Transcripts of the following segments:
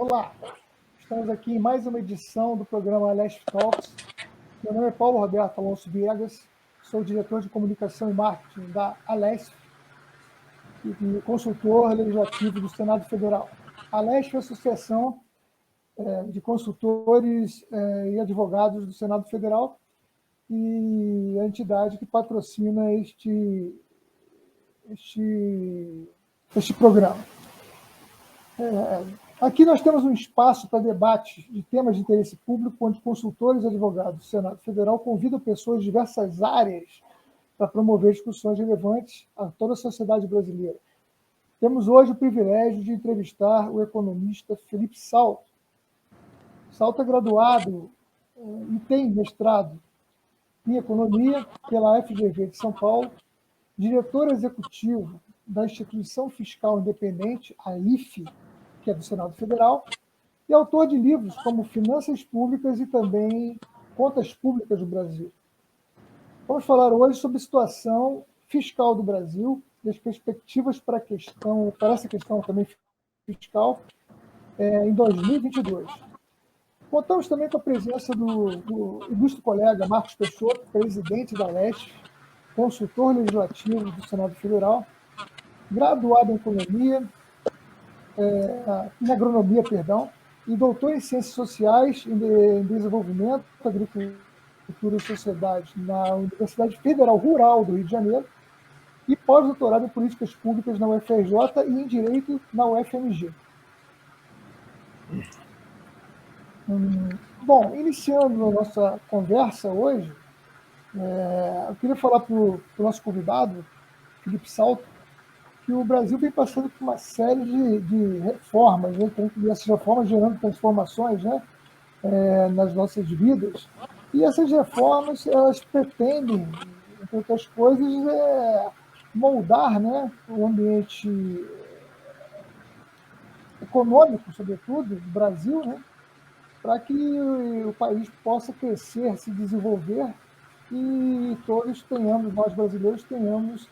Olá, estamos aqui em mais uma edição do programa Alesp Talks. Meu nome é Paulo Roberto Alonso Viegas, sou diretor de comunicação e marketing da Alesp e consultor legislativo do Senado Federal. A Alesp é a associação de consultores e advogados do Senado Federal e a entidade que patrocina este programa. Aqui nós temos um espaço para debate de temas de interesse público, onde consultores e advogados do Senado Federal convidam pessoas de diversas áreas para promover discussões relevantes a toda a sociedade brasileira. Temos hoje o privilégio de entrevistar o economista Felipe Salto. Salto é graduado e tem mestrado em Economia pela FGV de São Paulo, diretor executivo da Instituição Fiscal Independente, a IFE, que é do Senado Federal, e autor de livros como Finanças Públicas e também Contas Públicas do Brasil. Vamos falar hoje sobre a situação fiscal do Brasil e as perspectivas para essa questão também fiscal em 2022. Contamos também com a presença do ilustre colega Marcos Peixoto, presidente da Alesp, consultor legislativo do Senado Federal, graduado em agronomia, e doutor em Ciências Sociais, em Desenvolvimento, Agricultura e Sociedade na Universidade Federal Rural do Rio de Janeiro e pós-doutorado em Políticas Públicas na UFRJ e em Direito na UFMG. Bom, iniciando a nossa conversa hoje, eu queria falar para o nosso convidado, Felipe Salto, que o Brasil vem passando por uma série de reformas, né? E essas reformas gerando transformações, né? Nas nossas vidas. E essas reformas, elas pretendem, entre outras coisas, moldar, né, o ambiente econômico, sobretudo, do Brasil, né, para que o país possa crescer, se desenvolver e todos tenhamos, nós brasileiros, tenhamos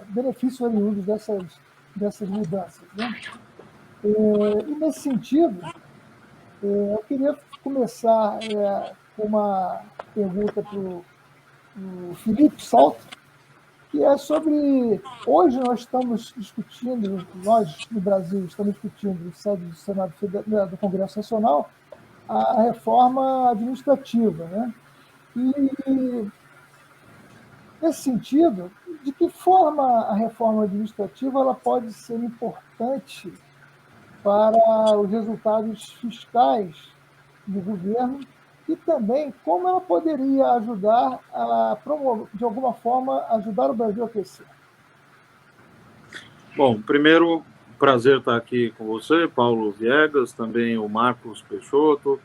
benefícios oriundos dessas mudanças, né? E nesse sentido, eu queria começar com uma pergunta para o Felipe Salto, que é sobre... Hoje nós estamos discutindo, nós no Brasil estamos discutindo, no sede do Senado do Congresso Nacional, a reforma administrativa, né? E, nesse sentido, de que forma a reforma administrativa ela pode ser importante para os resultados fiscais do governo e também como ela poderia ajudar a promover, de alguma forma, ajudar o Brasil a crescer? Bom, primeiro, prazer estar aqui com você, Paulo Viegas, também o Marcos Peixoto,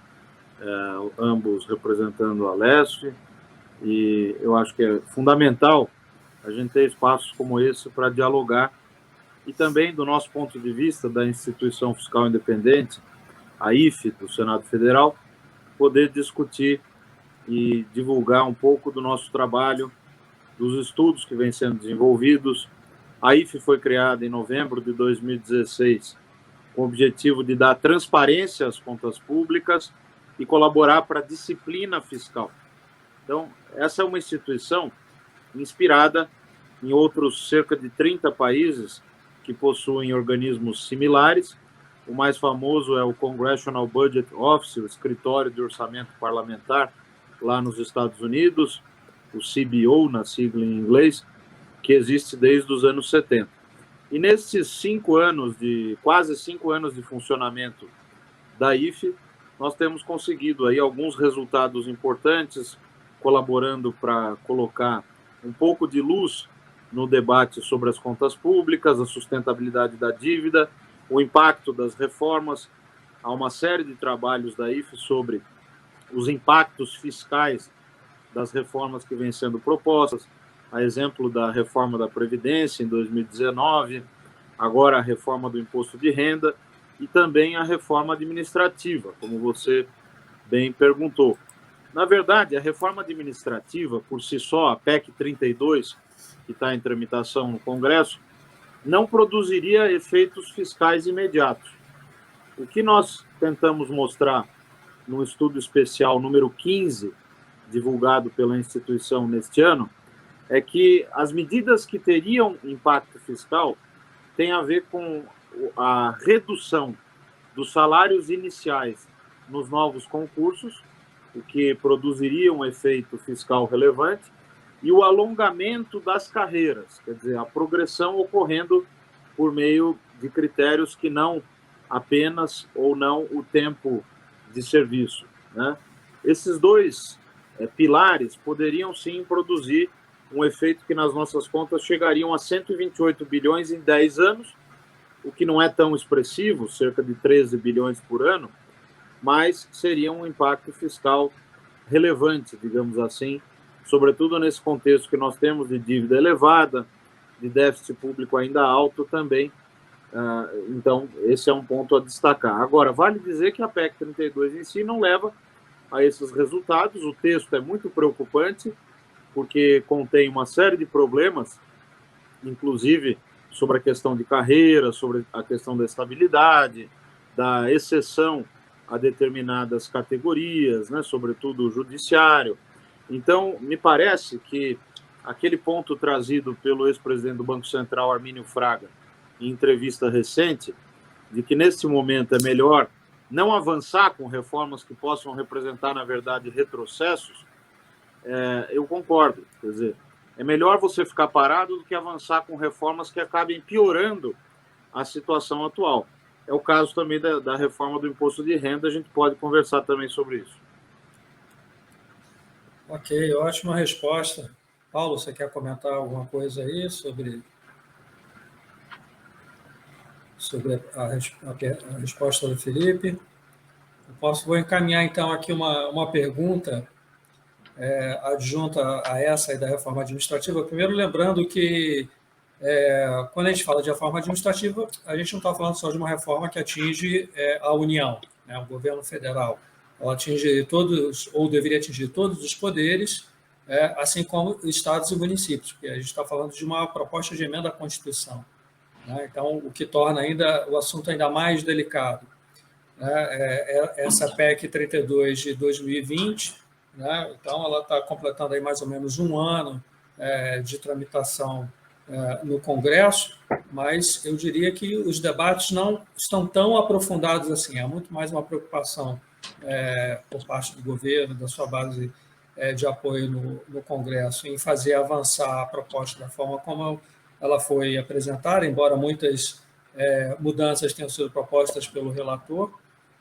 ambos representando a Alesp, e eu acho que é fundamental a gente ter espaços como esse para dialogar e também, do nosso ponto de vista, da Instituição Fiscal Independente, a IFE, do Senado Federal, poder discutir e divulgar um pouco do nosso trabalho, dos estudos que vêm sendo desenvolvidos. A IFE foi criada em novembro de 2016 com o objetivo de dar transparência às contas públicas e colaborar para a disciplina fiscal. Então, essa é uma instituição inspirada em outros cerca de 30 países que possuem organismos similares. O mais famoso é o Congressional Budget Office, o Escritório de Orçamento Parlamentar, lá nos Estados Unidos, o CBO, na sigla em inglês, que existe desde os anos 70. E nesses quase 5 anos de funcionamento da IFE, nós temos conseguido aí alguns resultados importantes, colaborando para colocar um pouco de luz no debate sobre as contas públicas, a sustentabilidade da dívida, o impacto das reformas. Há uma série de trabalhos da IFE sobre os impactos fiscais das reformas que vêm sendo propostas, a exemplo da reforma da Previdência em 2019, agora a reforma do Imposto de Renda e também a reforma administrativa, como você bem perguntou. Na verdade, a reforma administrativa, por si só, a PEC 32, que está em tramitação no Congresso, não produziria efeitos fiscais imediatos. O que nós tentamos mostrar no estudo especial número 15, divulgado pela instituição neste ano, é que as medidas que teriam impacto fiscal têm a ver com a redução dos salários iniciais nos novos concursos, o que produziria um efeito fiscal relevante, e o alongamento das carreiras, quer dizer, a progressão ocorrendo por meio de critérios que não apenas ou não o tempo de serviço, né? Esses dois pilares poderiam sim produzir um efeito que nas nossas contas chegariam a 128 bilhões em 10 anos, o que não é tão expressivo, cerca de 13 bilhões por ano, mas seria um impacto fiscal relevante, digamos assim, sobretudo nesse contexto que nós temos de dívida elevada, de déficit público ainda alto também. Então, esse é um ponto a destacar. Agora, vale dizer que a PEC 32 em si não leva a esses resultados. O texto é muito preocupante, porque contém uma série de problemas, inclusive sobre a questão de carreira, sobre a questão da estabilidade, da exceção a determinadas categorias, né, sobretudo o judiciário. Então, me parece que aquele ponto trazido pelo ex-presidente do Banco Central, Armínio Fraga, em entrevista recente, de que nesse momento é melhor não avançar com reformas que possam representar, na verdade, retrocessos, eu concordo. Quer dizer, é melhor você ficar parado do que avançar com reformas que acabem piorando a situação atual. É o caso também da reforma do imposto de renda, a gente pode conversar também sobre isso. Ok, ótima resposta. Paulo, você quer comentar alguma coisa aí sobre a resposta do Felipe? Vou encaminhar, então, aqui uma pergunta adjunta a essa aí da reforma administrativa. Primeiro, lembrando que, quando a gente fala de reforma administrativa, a gente não está falando só de uma reforma que atinge a União, né, o governo federal. Ela atinge todos, ou deveria atingir todos os poderes, assim como estados e municípios, porque a gente está falando de uma proposta de emenda à Constituição, né? Então, o que torna o assunto ainda mais delicado. Essa PEC 32 de 2020, né? Então, ela está completando aí mais ou menos um ano de tramitação no Congresso, mas eu diria que os debates não estão tão aprofundados assim. Há muito mais uma preocupação por parte do governo, da sua base de apoio no Congresso, em fazer avançar a proposta da forma como ela foi apresentada, embora muitas mudanças tenham sido propostas pelo relator,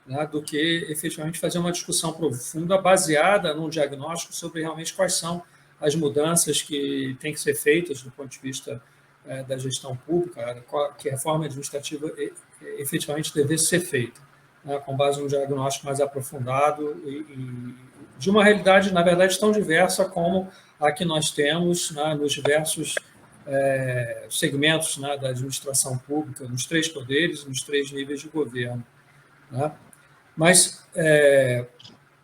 né, do que efetivamente fazer uma discussão profunda baseada num diagnóstico sobre realmente quais são as mudanças que têm que ser feitas do ponto de vista da gestão pública, que reforma administrativa efetivamente devesse ser feita, né, com base num diagnóstico mais aprofundado e de uma realidade, na verdade, tão diversa como a que nós temos, né, nos diversos segmentos, né, da administração pública, nos 3 poderes, nos 3 níveis de governo, né? Mas,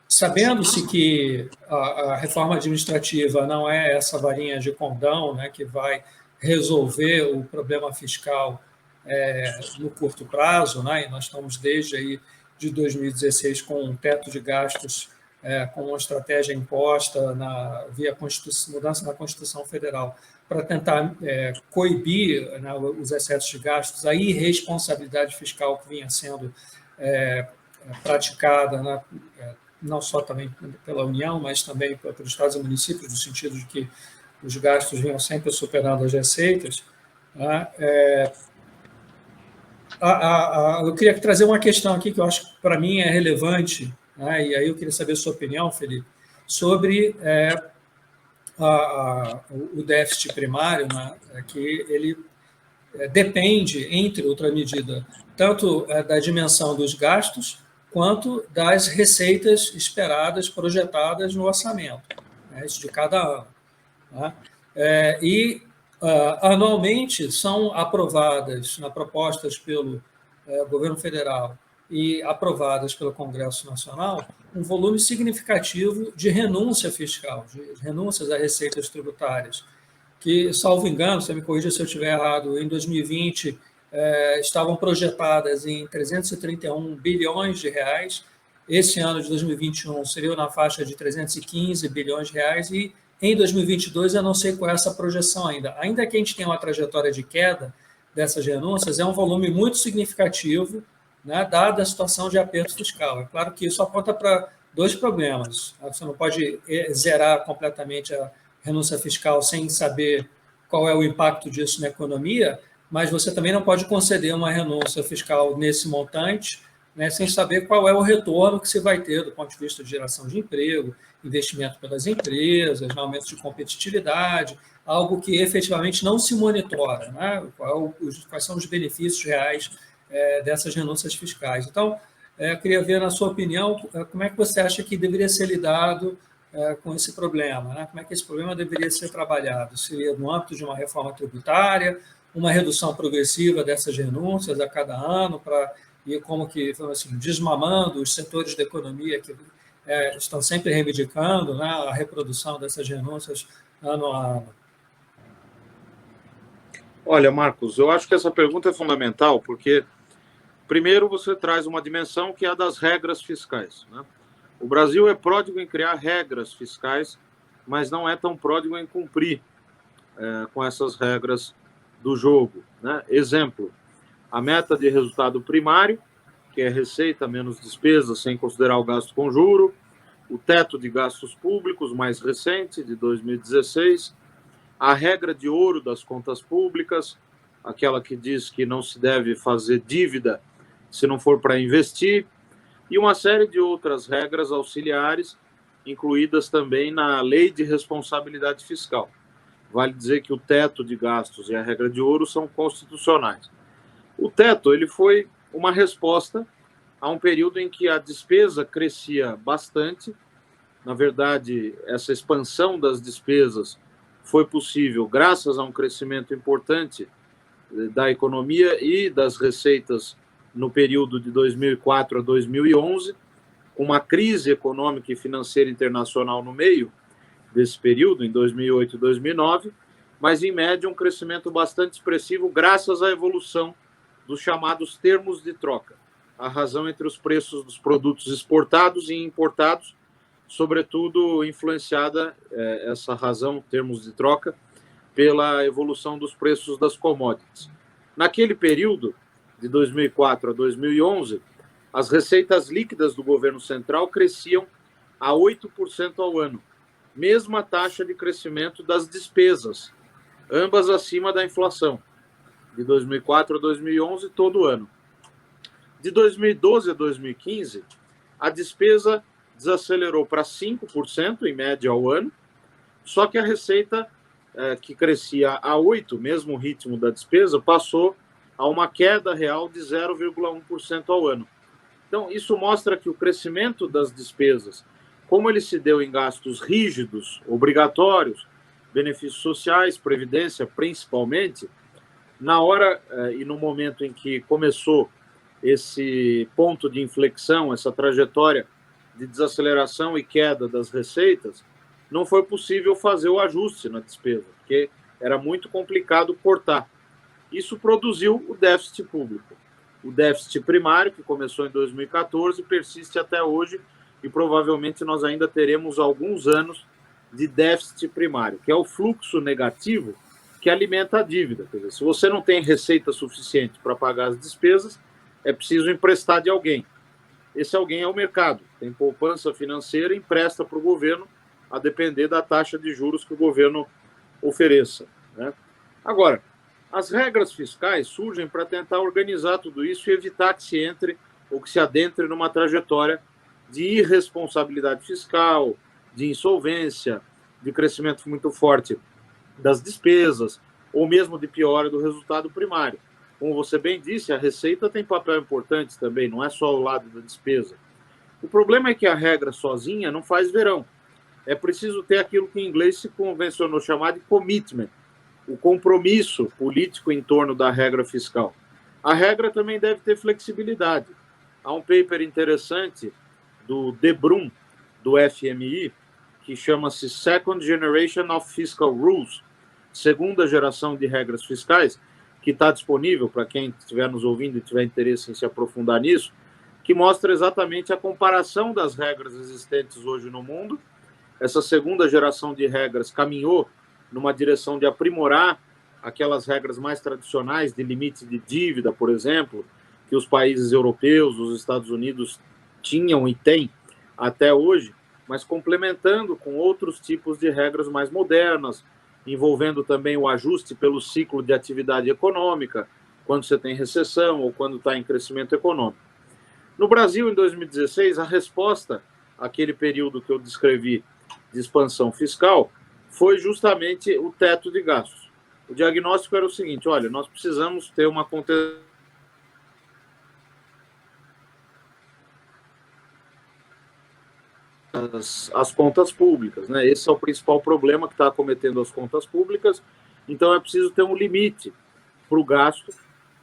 sabendo-se que a reforma administrativa não é essa varinha de condão, né, que vai resolver o problema fiscal no curto prazo, né, e nós estamos desde aí de 2016 com um teto de gastos, com uma estratégia imposta via mudança na Constituição Federal para tentar coibir, né, os excessos de gastos, a irresponsabilidade fiscal que vinha sendo praticada, né, não só também pela União, mas também pelos estados e municípios, no sentido de que os gastos vinham sempre superando as receitas, né? Eu queria trazer uma questão aqui que eu acho que para mim é relevante, né, e aí eu queria saber a sua opinião, Felipe, sobre o déficit primário, né, que ele depende, entre outra medida, tanto da dimensão dos gastos quanto das receitas esperadas, projetadas no orçamento, né, isso de cada ano, né? Anualmente são aprovadas, propostas pelo governo federal e aprovadas pelo Congresso Nacional, um volume significativo de renúncia fiscal, de renúncias a receitas tributárias, que, salvo engano, você me corrija se eu estiver errado, em 2020 estavam projetadas em 331 bilhões de reais. Esse ano de 2021 seria na faixa de 315 bilhões de reais e em 2022 eu não sei qual é essa projeção ainda. Ainda que a gente tenha uma trajetória de queda dessas renúncias, é um volume muito significativo, né, dada a situação de aperto fiscal. É claro que isso aponta para dois problemas. Você não pode zerar completamente a renúncia fiscal sem saber qual é o impacto disso na economia, mas você também não pode conceder uma renúncia fiscal nesse montante, né, sem saber qual é o retorno que você vai ter do ponto de vista de geração de emprego, investimento pelas empresas, aumento de competitividade, algo que efetivamente não se monitora, né? Quais são os benefícios reais dessas renúncias fiscais. Então, eu queria ver, na sua opinião, como é que você acha que deveria ser lidado com esse problema, né? Como é que esse problema deveria ser trabalhado? Seria no âmbito de uma reforma tributária, uma redução progressiva dessas renúncias a cada ano, para ir como que, assim, desmamando os setores da economia que estão sempre reivindicando, né, a reprodução dessas renúncias ano a ano? Olha, Marcos, eu acho que essa pergunta é fundamental, porque, primeiro, você traz uma dimensão que é a das regras fiscais, né? O Brasil é pródigo em criar regras fiscais, mas não é tão pródigo em cumprir com essas regras do jogo, né? Exemplo, a meta de resultado primário, que é receita menos despesas sem considerar o gasto com juro, o teto de gastos públicos mais recente, de 2016, a regra de ouro das contas públicas, aquela que diz que não se deve fazer dívida se não for para investir, e uma série de outras regras auxiliares, incluídas também na Lei de Responsabilidade Fiscal. Vale dizer que o teto de gastos e a regra de ouro são constitucionais. O teto ele foi uma resposta a um período em que a despesa crescia bastante. Na verdade, essa expansão das despesas foi possível graças a um crescimento importante da economia e das receitas no período de 2004 a 2011, com uma crise econômica e financeira internacional no meio desse período, em 2008 e 2009, mas, em média, um crescimento bastante expressivo graças à evolução dos chamados termos de troca, a razão entre os preços dos produtos exportados e importados, sobretudo influenciada, essa razão, termos de troca, pela evolução dos preços das commodities. Naquele período, de 2004 a 2011, as receitas líquidas do governo central cresciam a 8% ao ano, mesma taxa de crescimento das despesas, ambas acima da inflação, de 2004 a 2011, todo ano. De 2012 a 2015, a despesa desacelerou para 5%, em média, ao ano, só que a receita, que crescia a 8%, mesmo ritmo da despesa, passou a uma queda real de 0,1% ao ano. Então, isso mostra que o crescimento das despesas, como ele se deu em gastos rígidos, obrigatórios, benefícios sociais, previdência, principalmente, na hora e no momento em que começou esse ponto de inflexão, essa trajetória de desaceleração e queda das receitas, não foi possível fazer o ajuste na despesa, porque era muito complicado cortar. Isso produziu o déficit público. O déficit primário, que começou em 2014, persiste até hoje e provavelmente nós ainda teremos alguns anos de déficit primário, que é o fluxo negativo que alimenta a dívida. Quer dizer, se você não tem receita suficiente para pagar as despesas, é preciso emprestar de alguém. Esse alguém é o mercado. Tem poupança financeira e empresta para o governo, a depender da taxa de juros que o governo ofereça, né? Agora, as regras fiscais surgem para tentar organizar tudo isso e evitar que se entre ou que se adentre numa trajetória de irresponsabilidade fiscal, de insolvência, de crescimento muito forte das despesas, ou mesmo de piora do resultado primário. Como você bem disse, a receita tem papel importante também, não é só o lado da despesa. O problema é que a regra sozinha não faz verão. É preciso ter aquilo que em inglês se convencionou chamar de commitment, o compromisso político em torno da regra fiscal. A regra também deve ter flexibilidade. Há um paper interessante do De Bruyn, do FMI, que chama-se Second Generation of Fiscal Rules, segunda geração de regras fiscais, que está disponível para quem estiver nos ouvindo e tiver interesse em se aprofundar nisso, que mostra exatamente a comparação das regras existentes hoje no mundo. Essa segunda geração de regras caminhou numa direção de aprimorar aquelas regras mais tradicionais de limite de dívida, por exemplo, que os países europeus, os Estados Unidos tinham e têm até hoje, mas complementando com outros tipos de regras mais modernas, envolvendo também o ajuste pelo ciclo de atividade econômica, quando você tem recessão ou quando está em crescimento econômico. No Brasil, em 2016, a resposta àquele período que eu descrevi de expansão fiscal foi justamente o teto de gastos. O diagnóstico era o seguinte: olha, nós precisamos ter uma contenção as contas públicas, né? Esse é o principal problema que está acometendo as contas públicas. Então é preciso ter um limite para o gasto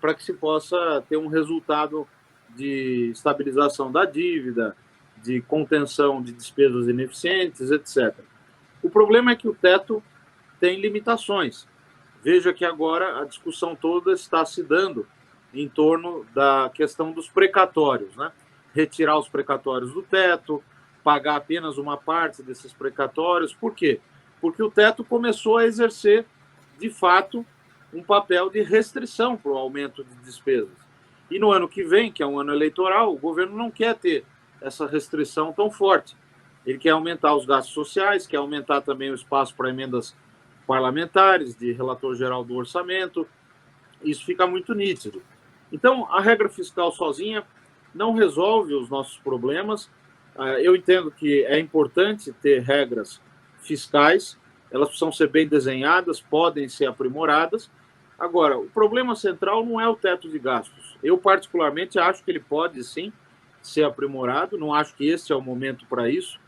para que se possa ter um resultado de estabilização da dívida, de contenção de despesas ineficientes, etc. O problema é que o teto tem limitações. Veja que agora a discussão toda está se dando em torno da questão dos precatórios, né? Retirar os precatórios do teto, pagar apenas uma parte desses precatórios. Por quê? Porque o teto começou a exercer, de fato, um papel de restrição para o aumento de despesas. E no ano que vem, que é um ano eleitoral, o governo não quer ter essa restrição tão forte. Ele quer aumentar os gastos sociais, quer aumentar também o espaço para emendas parlamentares, de relator geral do orçamento. Isso fica muito nítido. Então, a regra fiscal sozinha não resolve os nossos problemas. Eu entendo que é importante ter regras fiscais, elas precisam ser bem desenhadas, podem ser aprimoradas. Agora, o problema central não é o teto de gastos. Eu, particularmente, acho que ele pode, sim, ser aprimorado, não acho que esse é o momento para isso.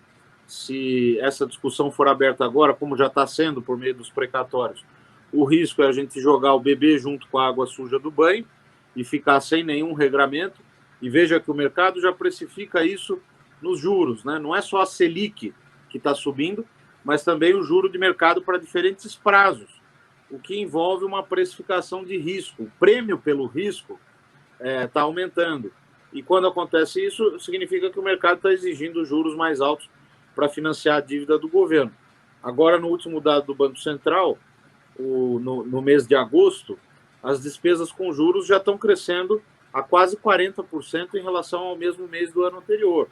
Se essa discussão for aberta agora, como já está sendo por meio dos precatórios, o risco é a gente jogar o bebê junto com a água suja do banho e ficar sem nenhum regramento. E veja que o mercado já precifica isso nos juros, né? Não é só a Selic que está subindo, mas também o juro de mercado para diferentes prazos, o que envolve uma precificação de risco. O prêmio pelo risco está aumentando. E quando acontece isso, significa que o mercado está exigindo juros mais altos para financiar a dívida do governo. Agora, no último dado do Banco Central, no mês de agosto, as despesas com juros já estão crescendo a quase 40% em relação ao mesmo mês do ano anterior.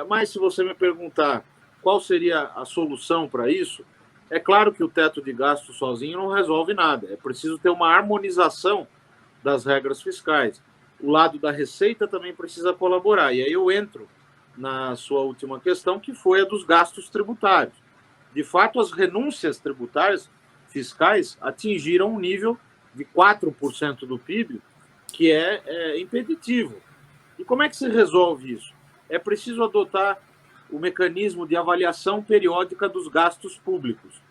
Mas se você me perguntar qual seria a solução para isso, é claro que o teto de gasto sozinho não resolve nada. É preciso ter uma harmonização das regras fiscais. O lado da receita também precisa colaborar. E aí eu entro na sua última questão, que foi a dos gastos tributários. De fato, as renúncias tributárias fiscais atingiram um nível de 4% do PIB, que é impeditivo. E como é que se resolve isso? É preciso adotar o mecanismo de avaliação periódica dos gastos públicos,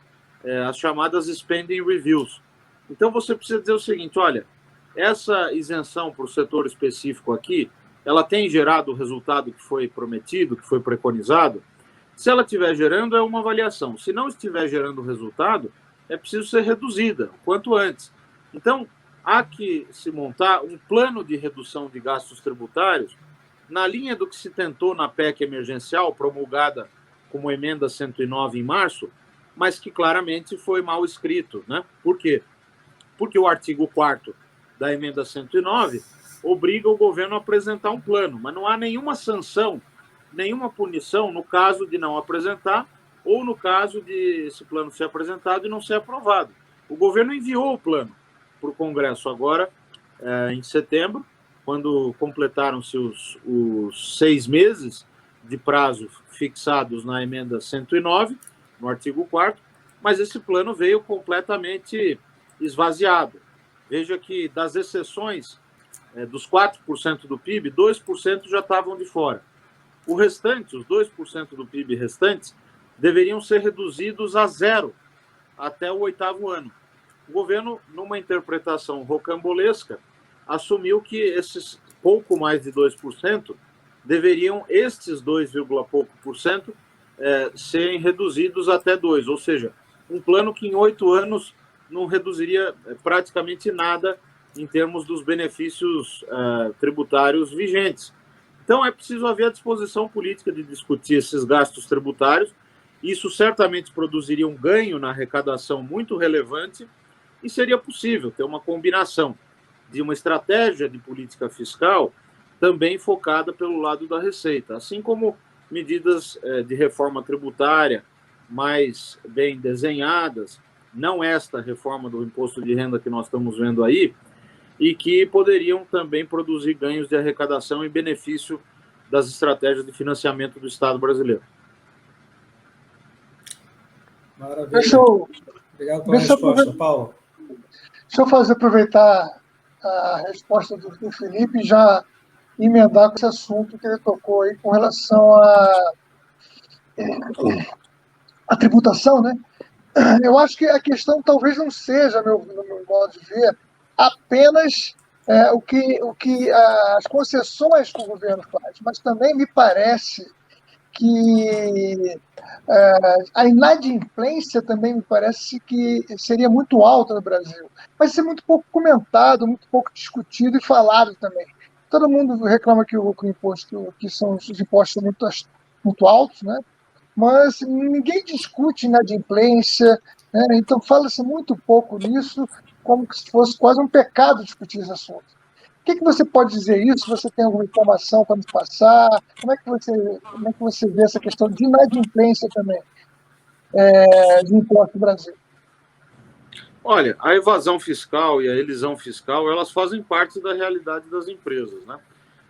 as chamadas spending reviews. Então, você precisa dizer o seguinte: olha, essa isenção para o setor específico aqui, ela tem gerado o resultado que foi prometido, que foi preconizado? Se ela estiver gerando, é uma avaliação. Se não estiver gerando resultado, é preciso ser reduzida o quanto antes. Então, há que se montar um plano de redução de gastos tributários na linha do que se tentou na PEC emergencial, promulgada como emenda 109 em março, mas que claramente foi mal escrito, né? Por quê? Porque o artigo 4º da emenda 109 obriga o governo a apresentar um plano, mas não há nenhuma sanção, nenhuma punição no caso de não apresentar ou no caso de esse plano ser apresentado e não ser aprovado. O governo enviou o plano para o Congresso agora, em setembro, quando completaram-se os 6 meses de prazo fixados na emenda 109, no artigo 4º, mas esse plano veio completamente esvaziado. Veja que das exceções dos 4% do PIB, 2% já estavam de fora. O restante, os 2% do PIB restantes, deveriam ser reduzidos a zero até o 8º ano. O governo, numa interpretação rocambolesca, assumiu que esses pouco mais de 2% deveriam, estes 2, pouco por cento, serem reduzidos até 2%, ou seja, um plano que em 8 anos não reduziria praticamente nada em termos dos benefícios tributários vigentes. Então, é preciso haver a disposição política de discutir esses gastos tributários. Isso certamente produziria um ganho na arrecadação muito relevante e seria possível ter uma combinação de uma estratégia de política fiscal também focada pelo lado da receita, assim como medidas de reforma tributária mais bem desenhadas, não esta reforma do imposto de renda que nós estamos vendo aí, e que poderiam também produzir ganhos de arrecadação em benefício das estratégias de financiamento do Estado brasileiro. Maravilha. Obrigado pela resposta, Paulo. Deixa eu aproveitar a resposta do Felipe e já emendar com esse assunto que ele tocou aí com relação à tributação, né? Eu acho que a questão talvez não seja, no meu modo de ver, apenas o que as concessões que o governo faz, mas também me parece que a inadimplência também me parece que seria muito alta no Brasil. Vai ser muito pouco comentado, muito pouco discutido e falado também. Todo mundo reclama que o imposto, que são os impostos muito altos, né? Mas ninguém discute inadimplência, né? Então fala-se muito pouco nisso, como se fosse quase um pecado discutir esse assunto. O que você pode dizer isso? Você tem alguma informação para nos passar? Como é que você vê essa questão de inadimplência também de imposto no Brasil? Olha, a evasão fiscal e a elisão fiscal, elas fazem parte da realidade das empresas, né?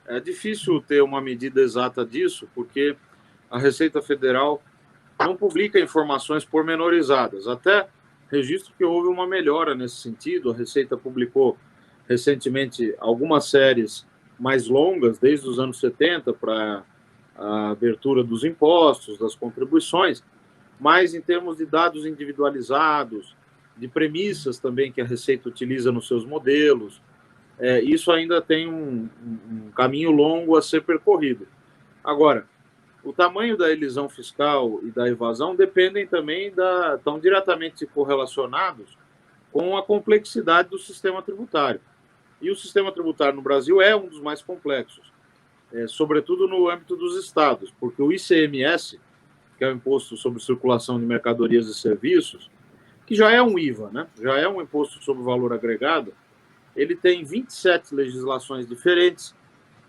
É difícil ter uma medida exata disso, porque a Receita Federal não publica informações pormenorizadas. Até registro que houve uma melhora nesse sentido. A Receita publicou recentemente algumas séries mais longas, desde os anos 70, para a abertura dos impostos, das contribuições, mas em termos de dados individualizados, de premissas também que a Receita utiliza nos seus modelos, isso ainda tem um caminho longo a ser percorrido. Agora, o tamanho da elisão fiscal e da evasão dependem também estão diretamente correlacionados com a complexidade do sistema tributário. E o sistema tributário no Brasil é um dos mais complexos, sobretudo no âmbito dos estados, porque o ICMS, que é o Imposto sobre Circulação de Mercadorias e Serviços, que já é um IVA, né? Já é um Imposto sobre Valor Agregado, ele tem 27 legislações diferentes,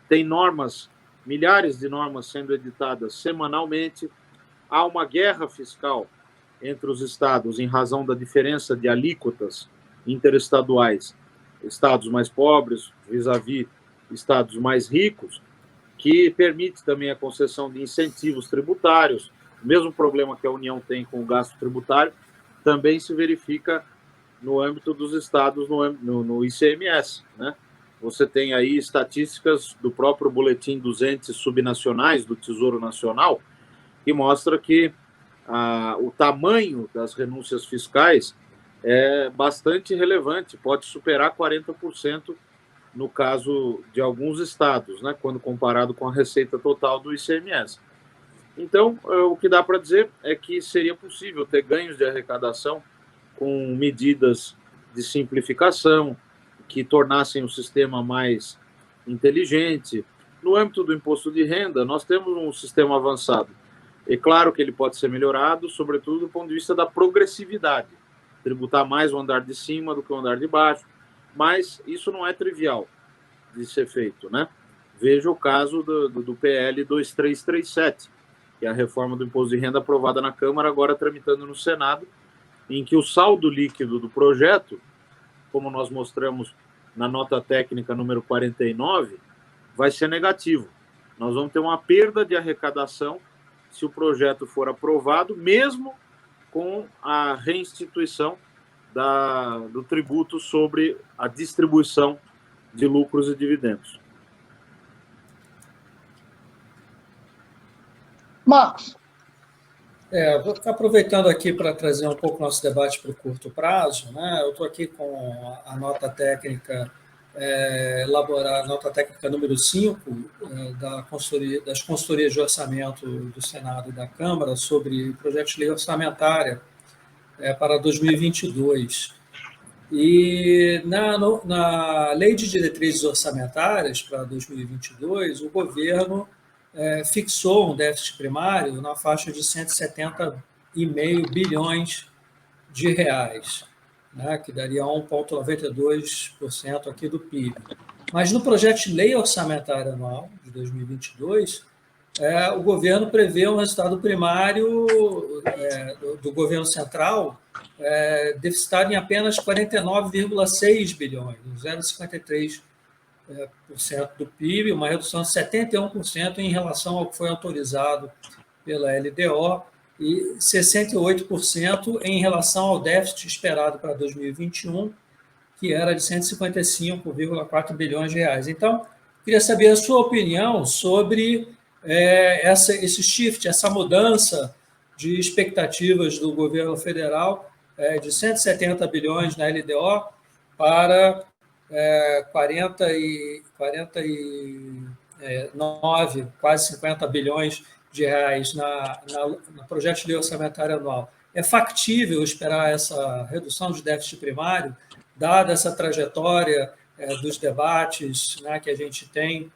tem normas, milhares de normas sendo editadas semanalmente, há uma guerra fiscal entre os estados em razão da diferença de alíquotas interestaduais, estados mais pobres vis-à-vis estados mais ricos, que permite também a concessão de incentivos tributários. O mesmo problema que a União tem com o gasto tributário também se verifica no âmbito dos estados, no ICMS, né? Você tem aí estatísticas do próprio boletim dos entes subnacionais do Tesouro Nacional, que mostra que o tamanho das renúncias fiscais é bastante relevante, pode superar 40% no caso de alguns estados, né, quando comparado com a receita total do ICMS. Então, o que dá para dizer é que seria possível ter ganhos de arrecadação com medidas de simplificação, que tornassem o sistema mais inteligente. No âmbito do imposto de renda, nós temos um sistema avançado. É claro que ele pode ser melhorado, sobretudo do ponto de vista da progressividade. Tributar mais o andar de cima do que o andar de baixo, mas isso não é trivial de ser feito, né? Veja o caso do PL 2337, que é a reforma do imposto de renda aprovada na Câmara, agora tramitando no Senado, em que o saldo líquido do projeto, como nós mostramos na nota técnica número 49, vai ser negativo. Nós vamos ter uma perda de arrecadação se o projeto for aprovado, mesmo com a reinstituição do tributo sobre a distribuição de lucros e dividendos. Marcos. Vou ficar aproveitando aqui para trazer um pouco o nosso debate para o curto prazo, né? Eu estou aqui com a nota técnica elaborada, nota técnica número 5 das consultorias de orçamento do Senado e da Câmara sobre o projeto de lei orçamentária para 2022. E na Lei de Diretrizes Orçamentárias para 2022, o governo fixou um déficit primário na faixa de 170,5 bilhões de reais, né, que daria 1,92% aqui do PIB. Mas no projeto de lei orçamentária anual de 2022, o governo prevê um resultado primário do governo central deficitário em apenas 49,6 bilhões, 0,53% do PIB, uma redução de 71% em relação ao que foi autorizado pela LDO e 68% em relação ao déficit esperado para 2021, que era de 155,4 bilhões de reais. Então, queria saber a sua opinião sobre esse shift, essa mudança de expectativas do governo federal de 170 bilhões na LDO para 49, quase 50 bilhões de reais no projeto de lei orçamentária anual. É factível esperar essa redução de déficit primário, dada essa trajetória dos debates, né, que a gente tem?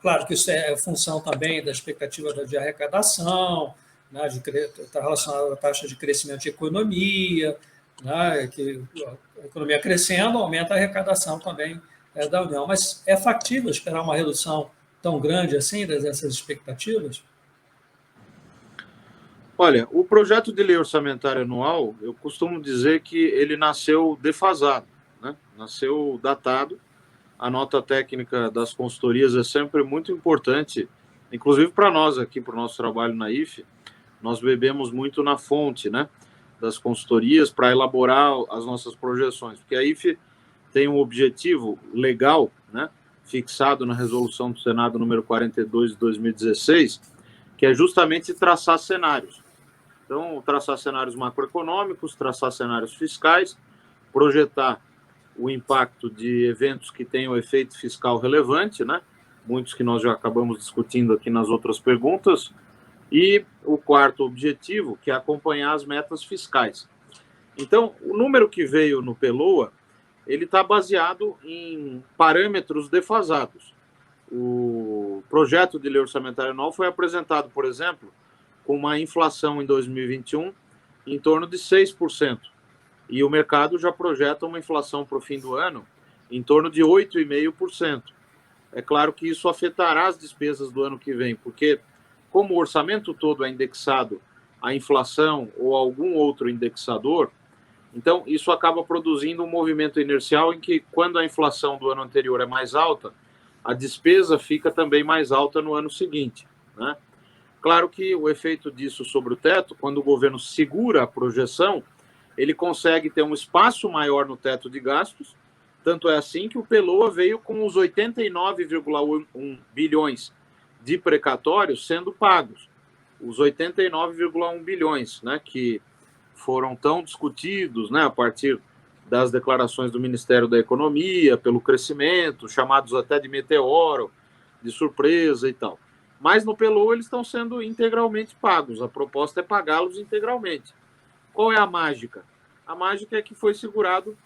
Claro que isso é função também da expectativa de arrecadação, né, está relacionado à taxa de crescimento de economia, né, que a economia crescendo aumenta a arrecadação também da União. Mas é factível esperar uma redução tão grande assim dessas expectativas? Olha, o projeto de lei orçamentária anual, eu costumo dizer que ele nasceu defasado, né? Nasceu datado. A nota técnica das consultorias é sempre muito importante, inclusive para nós aqui, para o nosso trabalho na IFE, nós bebemos muito na fonte, né, das consultorias para elaborar as nossas projeções, porque a IFE tem um objetivo legal, né, fixado na resolução do Senado número 42 de 2016, que é justamente traçar cenários. Então, traçar cenários macroeconômicos, traçar cenários fiscais, projetar o impacto de eventos que tenham efeito fiscal relevante, né? Muitos que nós já acabamos discutindo aqui nas outras perguntas. E o quarto objetivo, que é acompanhar as metas fiscais. Então, o número que veio no PELOA, ele está baseado em parâmetros defasados. O projeto de lei orçamentária anual foi apresentado, por exemplo, com uma inflação em 2021 em torno de 6%. E o mercado já projeta uma inflação para o fim do ano em torno de 8,5%. É claro que isso afetará as despesas do ano que vem, porque como o orçamento todo é indexado à inflação ou a algum outro indexador, então isso acaba produzindo um movimento inercial em que, quando a inflação do ano anterior é mais alta, a despesa fica também mais alta no ano seguinte, né? Claro que o efeito disso sobre o teto, quando o governo segura a projeção, ele consegue ter um espaço maior no teto de gastos, tanto é assim que o PELOA veio com os 89,1 bilhões de precatórios sendo pagos. Os 89,1 bilhões, né, que foram tão discutidos, né, a partir das declarações do Ministério da Economia, pelo crescimento, chamados até de meteoro, de surpresa e tal. Mas no PELOA eles estão sendo integralmente pagos, a proposta é pagá-los integralmente. Qual é a mágica? A mágica é que foi segurado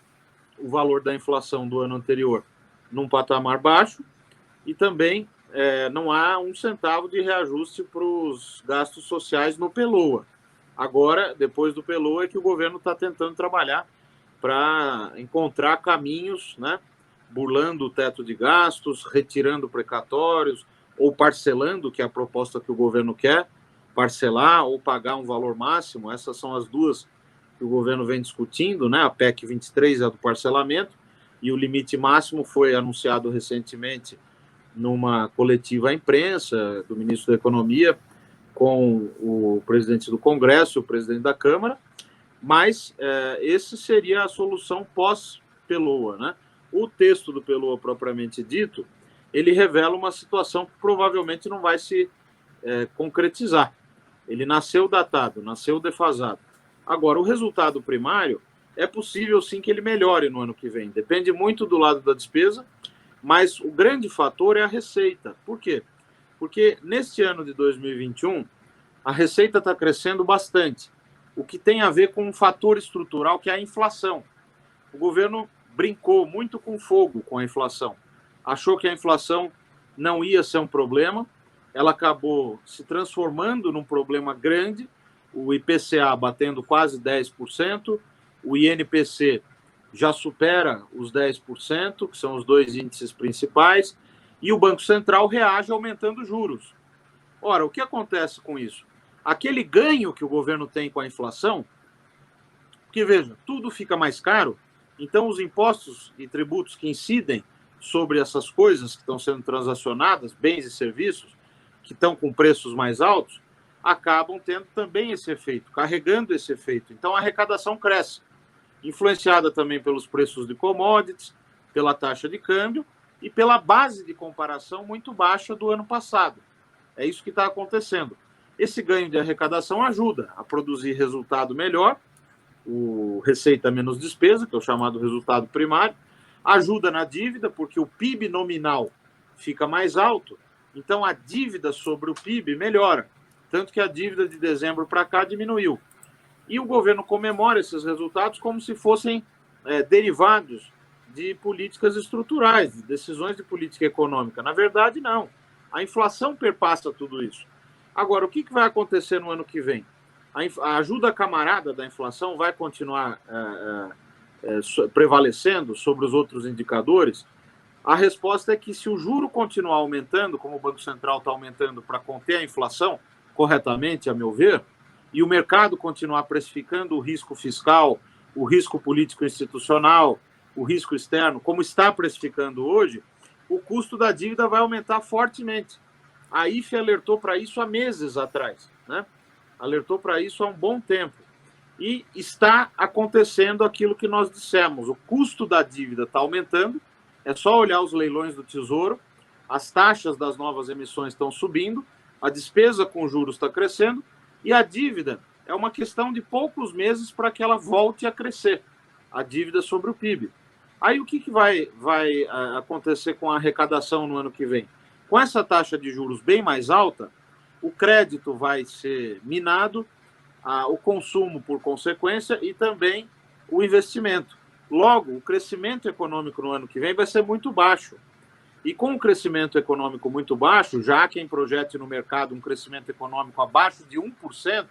o valor da inflação do ano anterior num patamar baixo e também não há um centavo de reajuste para os gastos sociais no PELOA. Agora, depois do PELOA, é que o governo está tentando trabalhar para encontrar caminhos, né, burlando o teto de gastos, retirando precatórios ou parcelando, que é a proposta que o governo quer, parcelar ou pagar um valor máximo. Essas são as duas que o governo vem discutindo, né? A PEC 23 é a do parcelamento, e o limite máximo foi anunciado recentemente numa coletiva à imprensa do ministro da Economia com o presidente do Congresso e o presidente da Câmara, mas essa seria a solução pós-PELOA, né? O texto do PELOA propriamente dito, ele revela uma situação que provavelmente não vai se concretizar. Ele nasceu datado, nasceu defasado. Agora, o resultado primário, é possível sim que ele melhore no ano que vem. Depende muito do lado da despesa, mas o grande fator é a receita. Por quê? Porque neste ano de 2021, a receita está crescendo bastante, o que tem a ver com um fator estrutural que é a inflação. o governo brincou muito com fogo com a inflação. Achou que a inflação não ia ser um problema, ela acabou se transformando num problema grande, o IPCA batendo quase 10%, o INPC já supera os 10%, que são os dois índices principais, e o Banco Central reage aumentando juros. Ora, o que acontece com isso? Aquele ganho que o governo tem com a inflação, porque veja, tudo fica mais caro, então os impostos e tributos que incidem sobre essas coisas que estão sendo transacionadas, bens e serviços, que estão com preços mais altos, acabam tendo também esse efeito, carregando esse efeito. Então a arrecadação cresce, influenciada também pelos preços de commodities, pela taxa de câmbio e pela base de comparação muito baixa do ano passado. É isso que está acontecendo. Esse ganho de arrecadação ajuda a produzir resultado melhor, o receita menos despesa, que é o chamado resultado primário, ajuda na dívida, porque o PIB nominal fica mais alto, então a dívida sobre o PIB melhora, tanto que a dívida de dezembro para cá diminuiu. E o governo comemora esses resultados como se fossem derivados de políticas estruturais, de decisões de política econômica. Na verdade, não. A inflação perpassa tudo isso. Agora, o que vai acontecer no ano que vem? A ajuda camarada da inflação vai continuar prevalecendo sobre os outros indicadores? A resposta é que se o juro continuar aumentando, como o Banco Central está aumentando para conter a inflação, corretamente, a meu ver, e o mercado continuar precificando o risco fiscal, o risco político institucional, o risco externo, como está precificando hoje, o custo da dívida vai aumentar fortemente. A IFE alertou para isso há meses atrás, né? Alertou para isso há um bom tempo. E está acontecendo aquilo que nós dissemos. O custo da dívida está aumentando, é só olhar os leilões do Tesouro, as taxas das novas emissões estão subindo, a despesa com juros está crescendo, e a dívida é uma questão de poucos meses para que ela volte a crescer, a dívida sobre o PIB. Aí o que vai acontecer com a arrecadação no ano que vem? Com essa taxa de juros bem mais alta, o crédito vai ser minado, o consumo por consequência e também o investimento. Logo, o crescimento econômico no ano que vem vai ser muito baixo. E com o crescimento econômico muito baixo, já quem projete no mercado um crescimento econômico abaixo de 1%,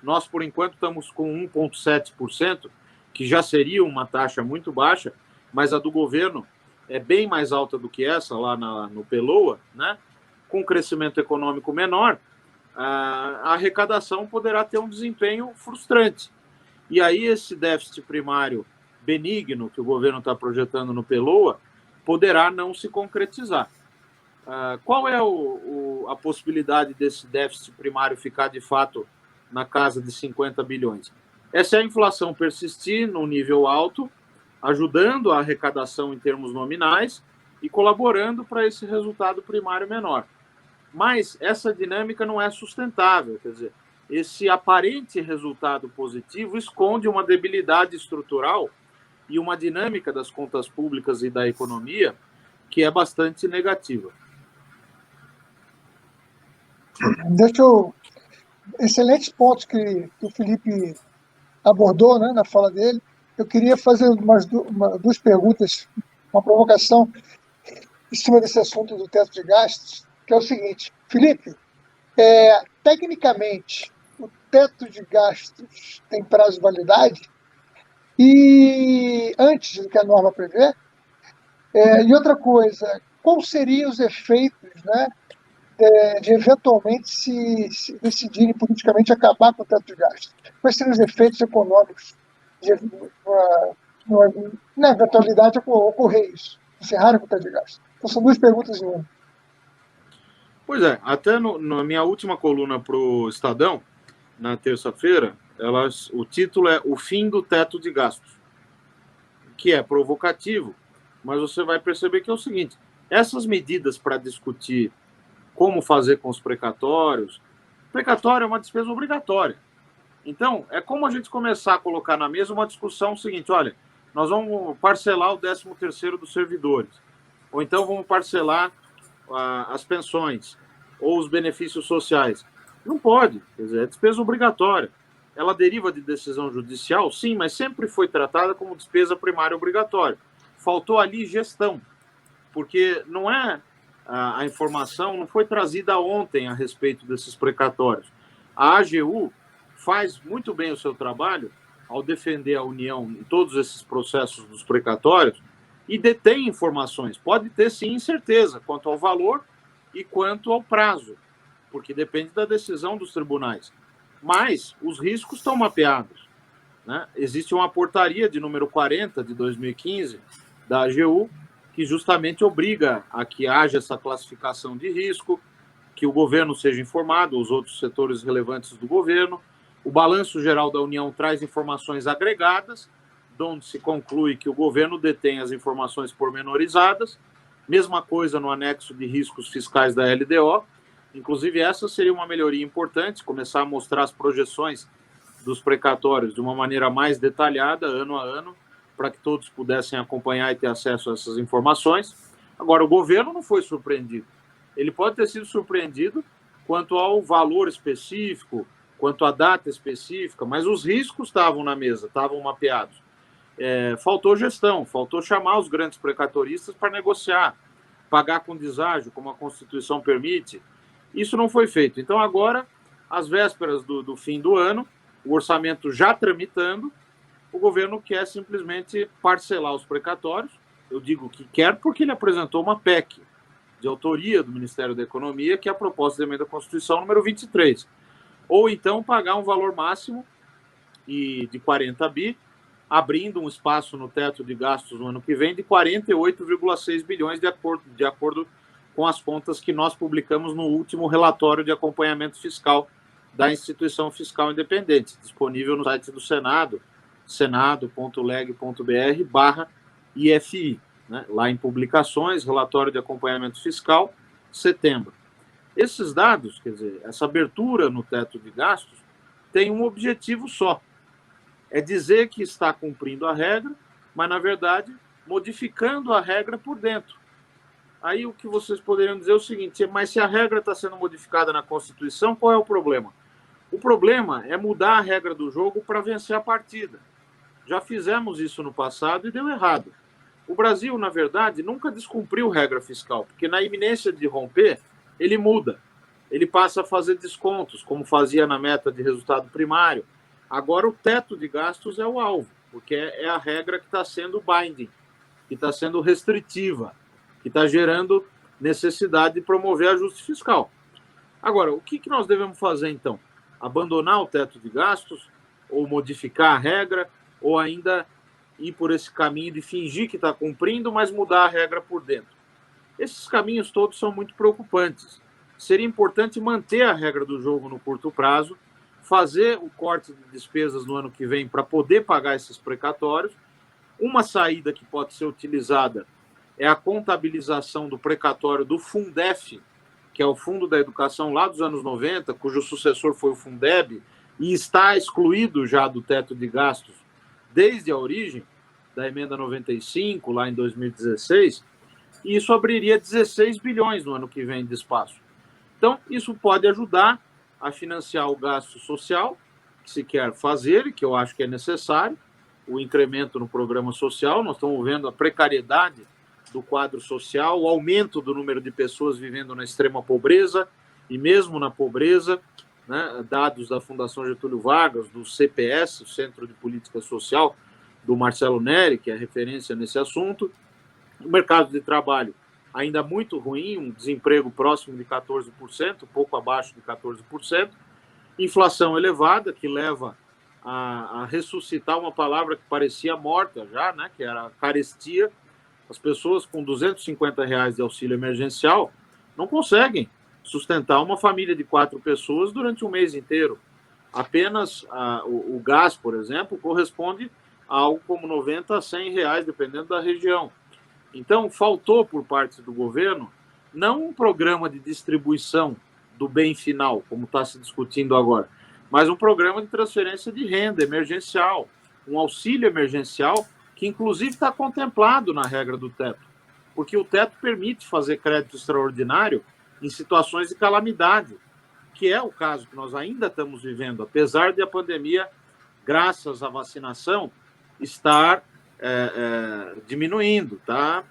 nós, por enquanto, estamos com 1,7%, que já seria uma taxa muito baixa, mas a do governo é bem mais alta do que essa lá no Peloa, né? Com crescimento econômico menor, a arrecadação poderá ter um desempenho frustrante. E aí esse déficit primário benigno que o governo está projetando no Peloa poderá não se concretizar. Qual é a possibilidade desse déficit primário ficar, de fato, na casa de 50 bilhões? Essa é a inflação persistir num nível alto, ajudando a arrecadação em termos nominais e colaborando para esse resultado primário menor. Mas essa dinâmica não é sustentável, quer dizer, esse aparente resultado positivo esconde uma debilidade estrutural e uma dinâmica das contas públicas e da economia que é bastante negativa. Excelentes pontos que o Felipe abordou, né, na fala dele. Eu queria fazer duas perguntas, uma provocação em cima desse assunto do teto de gastos, que é o seguinte: Felipe, tecnicamente, o teto de gastos tem prazo de validade e antes do que a norma prevê? E outra coisa, quais seriam os efeitos, né, de eventualmente se decidirem politicamente acabar com o teto de gastos? Quais seriam os efeitos econômicos na eventualidade ocorrer isso, encerrar com o teto de gastos? Então são duas perguntas em uma. Pois é, até na minha última coluna para o Estadão, na terça-feira, o título é O Fim do Teto de Gastos, que é provocativo, mas você vai perceber que é o seguinte: essas medidas para discutir como fazer com os precatórios, precatório é uma despesa obrigatória. Então, é como a gente começar a colocar na mesa uma discussão seguinte: olha, nós vamos parcelar o 13º dos servidores, ou então vamos parcelar as pensões ou os benefícios sociais. Não pode, quer dizer, é despesa obrigatória. ela deriva de decisão judicial? Sim, mas sempre foi tratada como despesa primária obrigatória. Faltou ali gestão, porque não é a informação não foi trazida ontem a respeito desses precatórios. A AGU faz muito bem o seu trabalho ao defender a União em todos esses processos dos precatórios e detém informações. Pode ter, sim, incerteza quanto ao valor e quanto ao prazo, porque depende da decisão dos tribunais. Mas os riscos estão mapeados, né? Existe uma portaria de número 40 de 2015 da AGU que justamente obriga a que haja essa classificação de risco, que o governo seja informado, os outros setores relevantes do governo. O Balanço Geral da União traz informações agregadas, onde se conclui que o governo detém as informações pormenorizadas. Mesma coisa no anexo de riscos fiscais da LDO. Inclusive, essa seria uma melhoria importante, começar a mostrar as projeções dos precatórios de uma maneira mais detalhada, ano a ano, para que todos pudessem acompanhar e ter acesso a essas informações. Agora, o governo não foi surpreendido. Ele pode ter sido surpreendido quanto ao valor específico, quanto à data específica, mas os riscos estavam na mesa, estavam mapeados. Faltou gestão, faltou chamar os grandes precatoristas para negociar, pagar com deságio, como a Constituição permite. Isso não foi feito. Então, agora, às vésperas do fim do ano, o orçamento já tramitando, o governo quer simplesmente parcelar os precatórios. Eu digo que quer porque ele apresentou uma PEC de autoria do Ministério da Economia, que é a proposta de emenda à Constituição número 23. Ou então pagar um valor máximo de 40 bi, abrindo um espaço no teto de gastos no ano que vem de 48,6 bilhões, de acordo com as contas que nós publicamos no último relatório de acompanhamento fiscal da Instituição Fiscal Independente, disponível no site do Senado, senado.leg.br/IFI, né? Lá em publicações, relatório de acompanhamento fiscal, setembro. Esses dados, quer dizer, essa abertura no teto de gastos, tem um objetivo só, é dizer que está cumprindo a regra, mas, na verdade, modificando a regra por dentro. Aí o que vocês poderiam dizer é o seguinte, mas se a regra está sendo modificada na Constituição, qual é o problema? O problema é mudar a regra do jogo para vencer a partida. Já fizemos isso no passado e deu errado. O Brasil, na verdade, nunca descumpriu regra fiscal, porque na iminência de romper, ele muda. Ele passa a fazer descontos, como fazia na meta de resultado primário. Agora o teto de gastos é o alvo, porque é a regra que está sendo binding, que está sendo restritiva, que está gerando necessidade de promover ajuste fiscal. Agora, o que nós devemos fazer, então? Abandonar o teto de gastos, ou modificar a regra, ou ainda ir por esse caminho de fingir que está cumprindo, mas mudar a regra por dentro? Esses caminhos todos são muito preocupantes. Seria importante manter a regra do jogo no curto prazo, fazer o corte de despesas no ano que vem para poder pagar esses precatórios. Uma saída que pode ser utilizada é a contabilização do precatório do Fundef, que é o Fundo da Educação lá dos anos 90, cujo sucessor foi o Fundeb, e está excluído já do teto de gastos desde a origem da emenda 95, lá em 2016, e isso abriria 16 bilhões no ano que vem de espaço. Então, isso pode ajudar a financiar o gasto social que se quer fazer, e que eu acho que é necessário, o incremento no programa social. Nós estamos vendo a precariedade do quadro social, o aumento do número de pessoas vivendo na extrema pobreza, e mesmo na pobreza, né, dados da Fundação Getúlio Vargas, do CPS, o Centro de Política Social, do Marcelo Neri, que é referência nesse assunto. O mercado de trabalho ainda muito ruim, um desemprego próximo de 14%, pouco abaixo de 14%, inflação elevada, que leva a ressuscitar uma palavra que parecia morta já, né, que era a carestia. As pessoas com R$250 de auxílio emergencial não conseguem sustentar uma família de 4 pessoas durante um mês inteiro. Apenas o gás, por exemplo, corresponde a algo como R$90 a R$100, dependendo da região. Então, faltou por parte do governo não um programa de distribuição do bem final, como está se discutindo agora, mas um programa de transferência de renda emergencial, um auxílio emergencial que, inclusive, está contemplado na regra do teto, porque o teto permite fazer crédito extraordinário em situações de calamidade. que é o caso que nós ainda estamos vivendo, apesar de a pandemia, graças à vacinação, estar diminuindo, tá?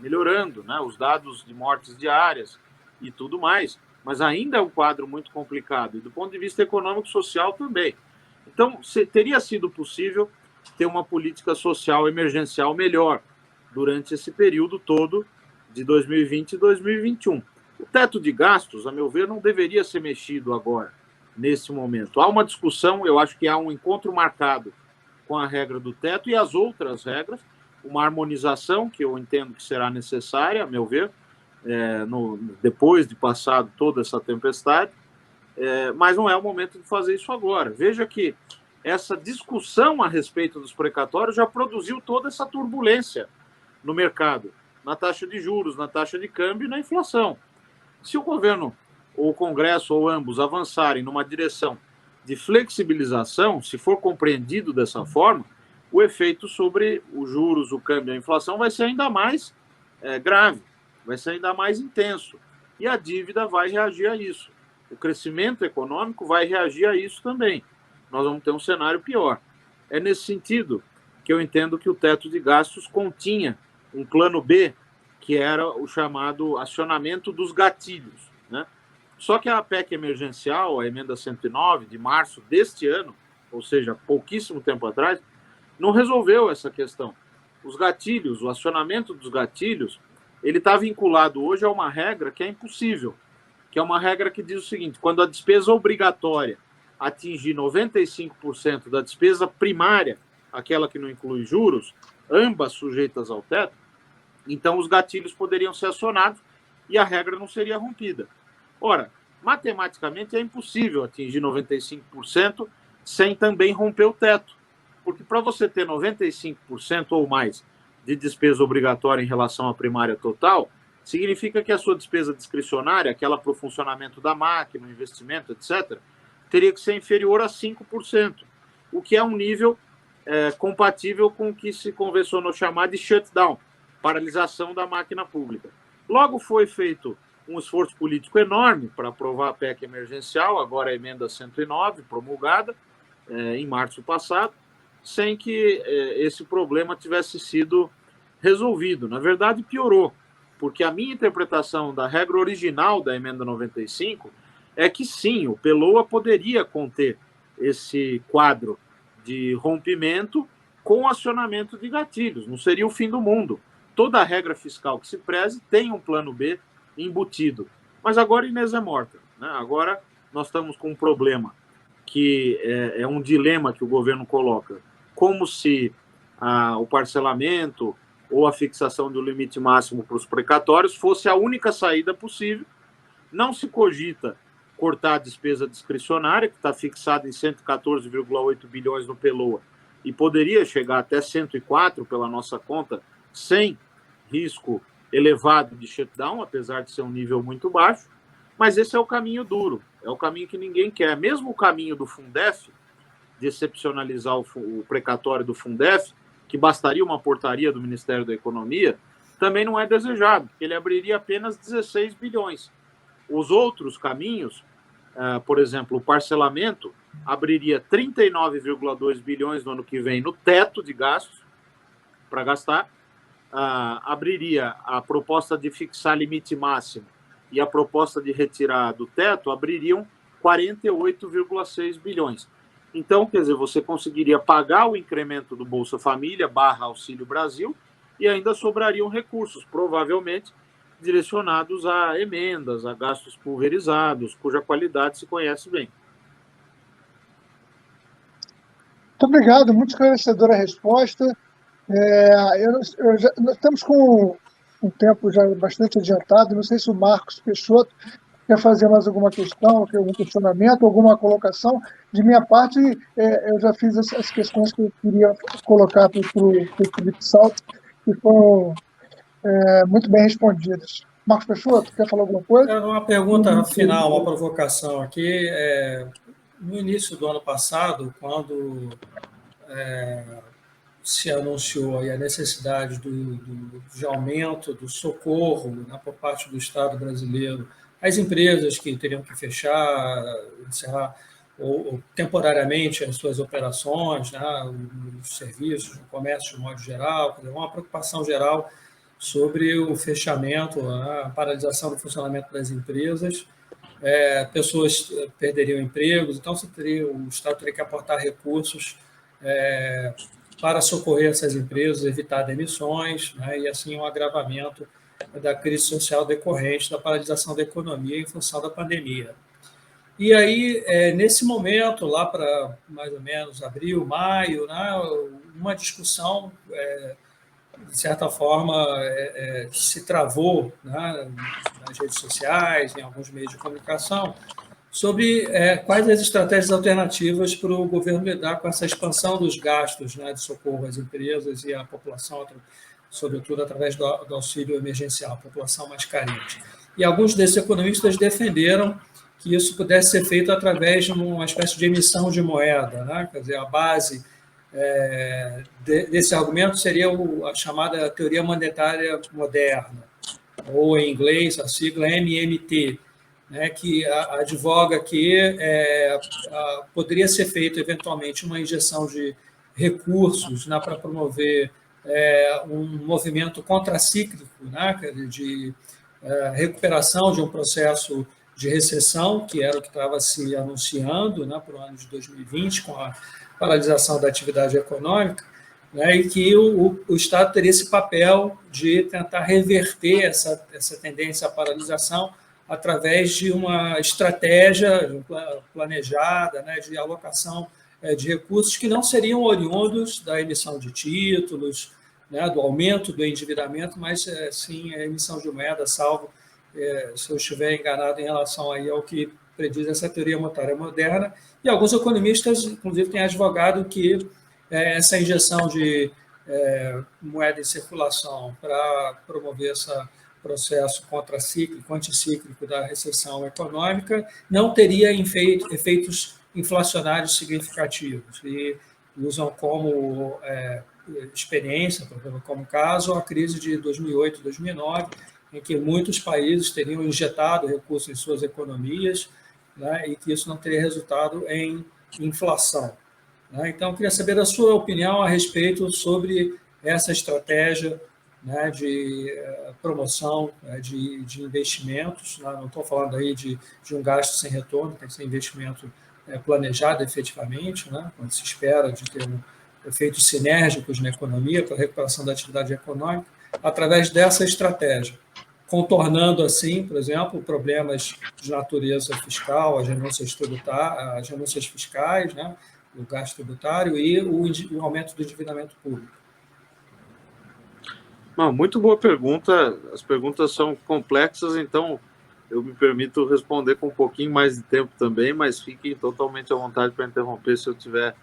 Melhorando, né? Os dados de mortes diárias e tudo mais, mas ainda é um quadro muito complicado, e do ponto de vista econômico e social também. Então, teria sido possível ter uma política social emergencial melhor durante esse período todo de 2020 e 2021. O teto de gastos, a meu ver, não deveria ser mexido agora, nesse momento. Há uma discussão, eu acho que há um encontro marcado com a regra do teto e as outras regras, uma harmonização que eu entendo que será necessária, a meu ver, depois de passado toda essa tempestade, mas não é o momento de fazer isso agora. Veja que essa discussão a respeito dos precatórios já produziu toda essa turbulência no mercado, na taxa de juros, na taxa de câmbio e na inflação. Se o governo, ou o Congresso, ou ambos avançarem numa direção de flexibilização, se for compreendido dessa forma, o efeito sobre os juros, o câmbio e a inflação vai ser ainda mais grave, vai ser ainda mais intenso. E a dívida vai reagir a isso. O crescimento econômico vai reagir a isso também. Nós vamos ter um cenário pior. É nesse sentido que eu entendo que o teto de gastos continha um plano B, que era o chamado acionamento dos gatilhos, né? Só que a PEC emergencial, a emenda 109, de março deste ano, ou seja, pouquíssimo tempo atrás, não resolveu essa questão. Os gatilhos, o acionamento dos gatilhos, ele está vinculado hoje a uma regra que é impossível, que é uma regra que diz o seguinte: quando a despesa obrigatória atingir 95% da despesa primária, aquela que não inclui juros, ambas sujeitas ao teto, então os gatilhos poderiam ser acionados e a regra não seria rompida. Ora, matematicamente é impossível atingir 95% sem também romper o teto, porque para você ter 95% ou mais de despesa obrigatória em relação à primária total, significa que a sua despesa discricionária, aquela para o funcionamento da máquina, o investimento, etc., teria que ser inferior a 5%, o que é um nível compatível com o que se convencionou chamar de shutdown, paralisação da máquina pública. Logo foi feito um esforço político enorme para aprovar a PEC emergencial, agora a emenda 109, promulgada em março passado, sem que esse problema tivesse sido resolvido. Na verdade, piorou, porque a minha interpretação da regra original da emenda 95 é que sim, o PELOA poderia conter esse quadro de rompimento com acionamento de gatilhos, não seria o fim do mundo. Toda regra fiscal que se preze tem um plano B embutido. Mas agora Inês é morta, né? Agora nós estamos com um problema que é um dilema que o governo coloca, como se o parcelamento ou a fixação do limite máximo para os precatórios fosse a única saída possível. Não se cogita cortar a despesa discricionária, que está fixada em 114,8 bilhões no PELOA, e poderia chegar até 104 pela nossa conta, sem risco elevado de shutdown, apesar de ser um nível muito baixo, mas esse é o caminho duro, é o caminho que ninguém quer. Mesmo o caminho do Fundef, de excepcionalizar o precatório do Fundef, que bastaria uma portaria do Ministério da Economia, também não é desejado, porque ele abriria apenas 16 bilhões. Os outros caminhos, por exemplo, o parcelamento, abriria 39,2 bilhões no ano que vem no teto de gastos para gastar, abriria a proposta de fixar limite máximo e a proposta de retirar do teto abririam 48,6 bilhões. Então, quer dizer, você conseguiria pagar o incremento do Bolsa Família / Auxílio Brasil e ainda sobrariam recursos, provavelmente direcionados a emendas, a gastos pulverizados, cuja qualidade se conhece bem. Muito obrigado, muito esclarecedora a resposta. Nós estamos com um tempo já bastante adiantado, não sei se o Marcos Peixoto quer fazer mais alguma questão, algum questionamento, alguma colocação. De minha parte, eu já fiz as questões que eu queria colocar para o Felipe Salto, que foram muito bem respondidas. Marcos Peixoto, quer falar alguma coisa? Uma pergunta final, uma provocação aqui. No início do ano passado, quando se anunciou aí a necessidade de aumento do socorro, né, por parte do Estado brasileiro as empresas que teriam que fechar, encerrar ou temporariamente as suas operações, né, os serviços, o comércio de modo geral, uma preocupação geral sobre o fechamento, a paralisação do funcionamento das empresas. Pessoas perderiam empregos, então o Estado teria que aportar recursos para socorrer essas empresas, evitar demissões, né, e assim um agravamento da crise social decorrente da paralisação da economia em função da pandemia. E aí, nesse momento, lá para mais ou menos abril, maio, né, uma discussão, de certa forma, se travou, né, nas redes sociais, em alguns meios de comunicação, sobre quais as estratégias alternativas para o governo lidar com essa expansão dos gastos, né, de socorro às empresas e à população, sobretudo através do auxílio emergencial, a população mais carente. E alguns desses economistas defenderam que isso pudesse ser feito através de uma espécie de emissão de moeda, né? Quer dizer, a base desse argumento seria a chamada teoria monetária moderna, ou em inglês a sigla MMT, né, que advoga que poderia ser feito eventualmente uma injeção de recursos, né, para promover um movimento contracíclico, né, de recuperação de um processo de recessão, que era o que estava se anunciando, né, para o ano de 2020, com a paralisação da atividade econômica, né, e que o Estado teria esse papel de tentar reverter essa tendência à paralisação através de uma estratégia planejada, né, de alocação de recursos que não seriam oriundos da emissão de títulos, né, do aumento do endividamento, mas sim a emissão de moeda, salvo se eu estiver enganado em relação aí ao que prediz essa teoria monetária moderna. E alguns economistas, inclusive, têm advogado que essa injeção de moeda em circulação para promover esse processo contracíclico, anticíclico da recessão econômica, não teria efeitos inflacionários significativos. E usam como experiência, como caso, a crise de 2008, 2009, em que muitos países teriam injetado recursos em suas economias, né, e que isso não teria resultado em inflação. Né? Então, eu queria saber a sua opinião a respeito sobre essa estratégia, né, de promoção, de investimentos. Né? Não estou falando aí de um gasto sem retorno, tem que ser investimento planejado efetivamente, né, quando se espera de ter efeitos sinérgicos na economia para a recuperação da atividade econômica, através dessa estratégia, contornando assim, por exemplo, problemas de natureza fiscal, as renúncias fiscais, né, o gasto tributário e o aumento do endividamento público. Não, muito boa pergunta. As perguntas são complexas, então eu me permito responder com um pouquinho mais de tempo também, mas fiquem totalmente à vontade para interromper se eu estiver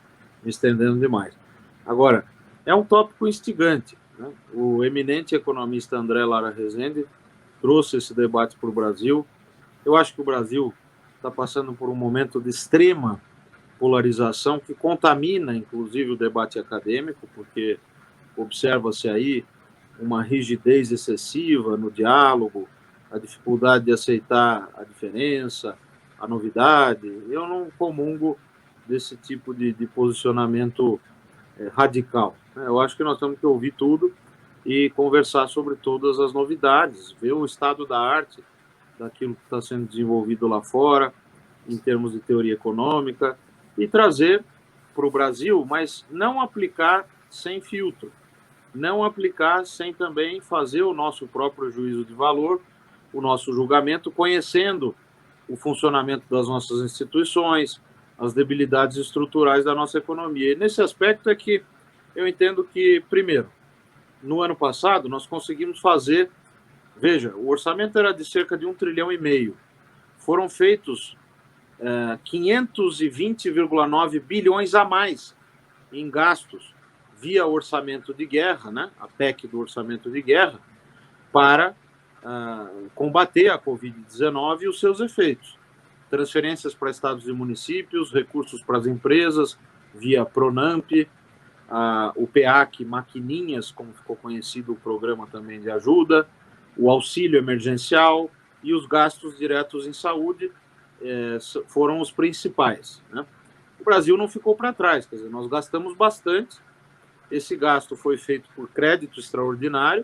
me estendendo demais. Agora, é um tópico instigante, né? O eminente economista André Lara Rezende trouxe esse debate para o Brasil. Eu acho que o Brasil está passando por um momento de extrema polarização que contamina, inclusive, o debate acadêmico, porque observa-se aí uma rigidez excessiva no diálogo, a dificuldade de aceitar a diferença, a novidade. Eu não comungo desse tipo de posicionamento radical. Eu acho que nós temos que ouvir tudo e conversar sobre todas as novidades, ver o estado da arte daquilo que está sendo desenvolvido lá fora, em termos de teoria econômica, e trazer para o Brasil, mas não aplicar sem filtro, não aplicar sem também fazer o nosso próprio juízo de valor, o nosso julgamento, conhecendo o funcionamento das nossas instituições, as debilidades estruturais da nossa economia. E nesse aspecto é que eu entendo que, primeiro, no ano passado, nós conseguimos fazer... Veja, o orçamento era de cerca de 1,5 trilhão. Foram feitos 520,9 bilhões a mais em gastos via orçamento de guerra, né, a PEC do orçamento de guerra, para combater a Covid-19 e os seus efeitos. Transferências para estados e municípios, recursos para as empresas via Pronamp, o PEAC Maquininhas, como ficou conhecido o programa também de ajuda, o auxílio emergencial, e os gastos diretos em saúde foram os principais, né? O Brasil não ficou para trás, quer dizer, nós gastamos bastante. Esse gasto foi feito por crédito extraordinário,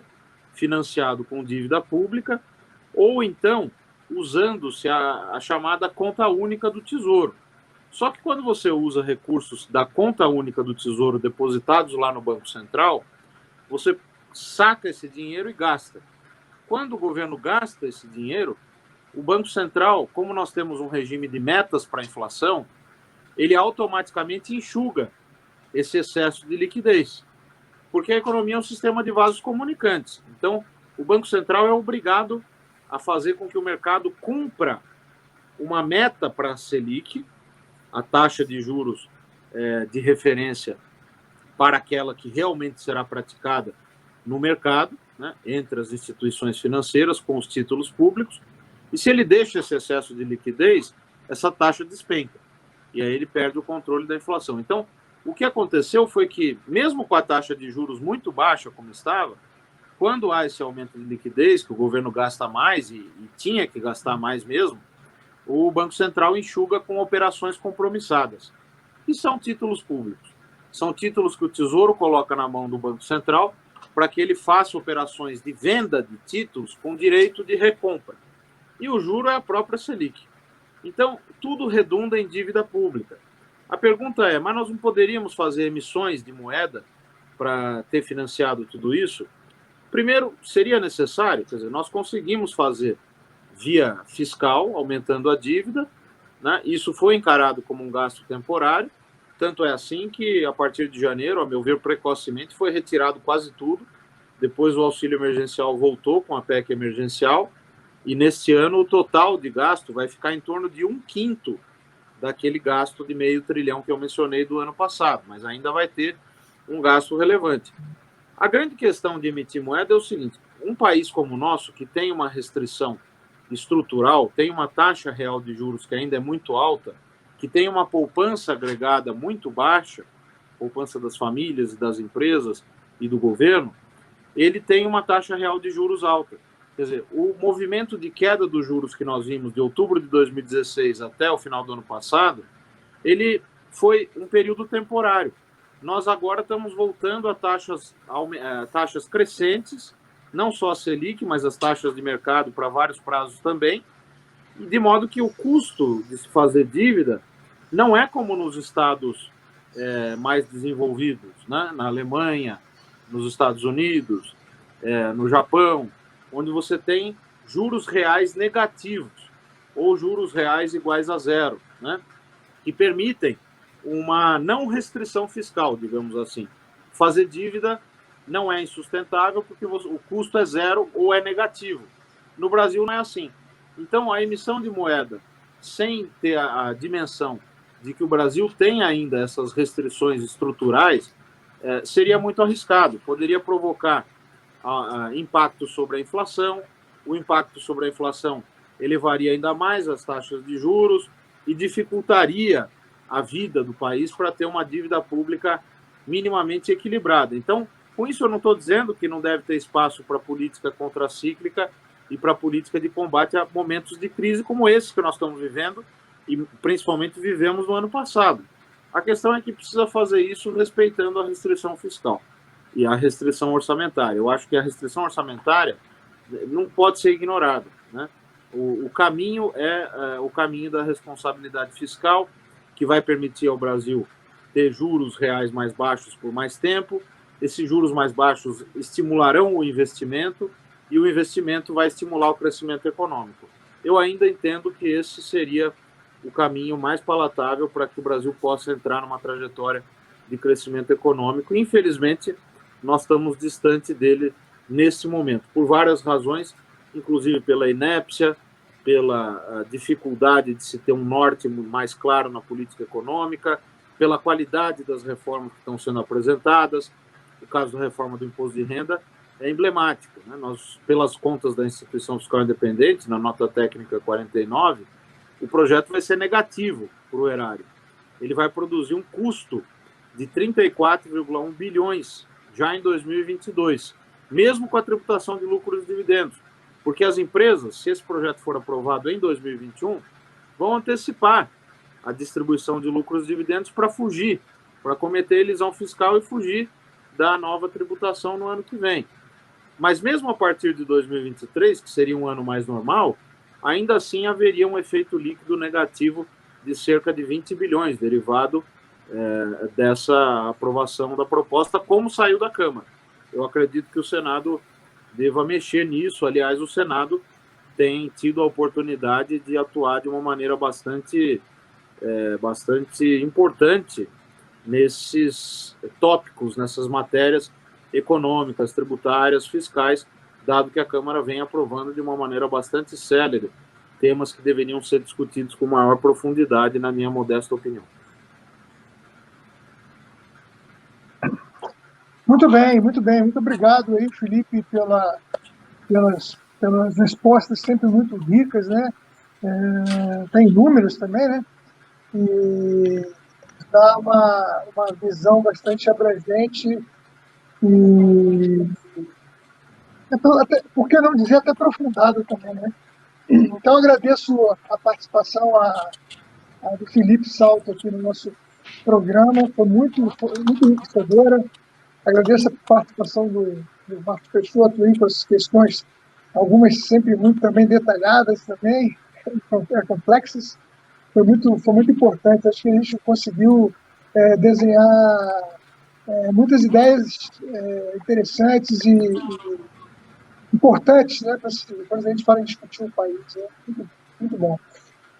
financiado com dívida pública, ou então usando-se a chamada conta única do Tesouro. Só que quando você usa recursos da conta única do Tesouro depositados lá no Banco Central, você saca esse dinheiro e gasta. Quando o governo gasta esse dinheiro, o Banco Central, como nós temos um regime de metas para a inflação, ele automaticamente enxuga esse excesso de liquidez, porque a economia é um sistema de vasos comunicantes. Então, o Banco Central é obrigado a fazer com que o mercado cumpra uma meta para a Selic, a taxa de juros de referência para aquela que realmente será praticada no mercado, né, entre as instituições financeiras com os títulos públicos, e se ele deixa esse excesso de liquidez, essa taxa despenca, e aí ele perde o controle da inflação. Então, o que aconteceu foi que, mesmo com a taxa de juros muito baixa como estava, quando há esse aumento de liquidez, que o governo gasta mais, e tinha que gastar mais mesmo, o Banco Central enxuga com operações compromissadas, que são títulos públicos. São títulos que o Tesouro coloca na mão do Banco Central para que ele faça operações de venda de títulos com direito de recompra. E o juro é a própria Selic. Então, tudo redunda em dívida pública. A pergunta é, mas nós não poderíamos fazer emissões de moeda para ter financiado tudo isso? Primeiro, seria necessário, quer dizer, nós conseguimos fazer via fiscal, aumentando a dívida, né? Isso foi encarado como um gasto temporário, tanto é assim que, a partir de janeiro, a meu ver, precocemente, foi retirado quase tudo. Depois o auxílio emergencial voltou com a PEC emergencial, e neste ano o total de gasto vai ficar em torno de 1/5 daquele gasto de $500 bilhão que eu mencionei do ano passado, mas ainda vai ter um gasto relevante. A grande questão de emitir moeda é o seguinte: um país como o nosso, que tem uma restrição estrutural, tem uma taxa real de juros que ainda é muito alta, que tem uma poupança agregada muito baixa, poupança das famílias e das empresas e do governo, ele tem uma taxa real de juros alta. Quer dizer, o movimento de queda dos juros que nós vimos de outubro de 2016 até o final do ano passado, ele foi um período temporário. Nós agora estamos voltando a taxas crescentes, não só a Selic, mas as taxas de mercado para vários prazos também, de modo que o custo de se fazer dívida não é como nos estados mais desenvolvidos, né? Na Alemanha, nos Estados Unidos, no Japão, onde você tem juros reais negativos ou juros reais iguais a zero, né? Que permitem uma não restrição fiscal, digamos assim. Fazer dívida não é insustentável porque o custo é zero ou é negativo. No Brasil não é assim. Então, a emissão de moeda, sem ter a dimensão de que o Brasil tem ainda essas restrições estruturais, seria muito arriscado. Poderia provocar impacto sobre a inflação. O impacto sobre a inflação elevaria ainda mais as taxas de juros e dificultaria a vida do país para ter uma dívida pública minimamente equilibrada. Então, com isso eu não estou dizendo que não deve ter espaço para política contracíclica e para política de combate a momentos de crise como esse que nós estamos vivendo e principalmente vivemos no ano passado. A questão é que precisa fazer isso respeitando a restrição fiscal e a restrição orçamentária. Eu acho que a restrição orçamentária não pode ser ignorada, né? O caminho é o caminho da responsabilidade fiscal, que vai permitir ao Brasil ter juros reais mais baixos por mais tempo. Esses juros mais baixos estimularão o investimento e o investimento vai estimular o crescimento econômico. Eu ainda entendo que esse seria o caminho mais palatável para que o Brasil possa entrar numa trajetória de crescimento econômico. Infelizmente, nós estamos distante dele nesse momento, por várias razões, inclusive pela inépcia, pela dificuldade de se ter um norte mais claro na política econômica, pela qualidade das reformas que estão sendo apresentadas. O caso da reforma do imposto de renda é emblemático, né? Nós, pelas contas da Instituição Fiscal Independente, na nota técnica 49, o projeto vai ser negativo para o erário. Ele vai produzir um custo de 34,1 bilhões já em 2022, mesmo com a tributação de lucros e dividendos. Porque as empresas, se esse projeto for aprovado em 2021, vão antecipar a distribuição de lucros e dividendos para fugir, para cometer elisão fiscal e fugir da nova tributação no ano que vem. Mas mesmo a partir de 2023, que seria um ano mais normal, ainda assim haveria um efeito líquido negativo de cerca de 20 bilhões, derivado dessa aprovação da proposta, como saiu da Câmara. Eu acredito que o Senado deva mexer nisso. Aliás, o Senado tem tido a oportunidade de atuar de uma maneira bastante importante nesses tópicos, nessas matérias econômicas, tributárias, fiscais, dado que a Câmara vem aprovando de uma maneira bastante célere temas que deveriam ser discutidos com maior profundidade, na minha modesta opinião. Muito bem, muito bem. Muito obrigado aí, Felipe, pelas respostas sempre muito ricas, né? Tem números também, né? E dá uma visão bastante abrangente e, por que não dizer, até aprofundada também, né? Então, agradeço a participação do Felipe Salto aqui no nosso programa, foi muito enriquecedora. Agradeço a participação do Marcos Peixoto aí com as questões, algumas sempre muito também detalhadas, também complexas. Foi muito importante. Acho que a gente conseguiu desenhar muitas ideias interessantes e importantes, né, quando a gente fala em discutir o país. Né? Muito bom.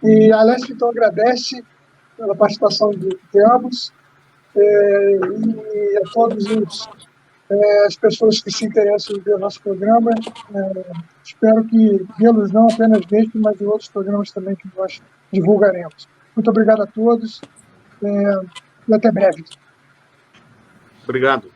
E a Alesp, então, agradece pela participação de ambos e a todos as pessoas que se interessam em ver o nosso programa. Espero que vê-los não apenas neste, mas em outros programas também que nós divulgaremos. Muito obrigado a todos e até breve. Obrigado.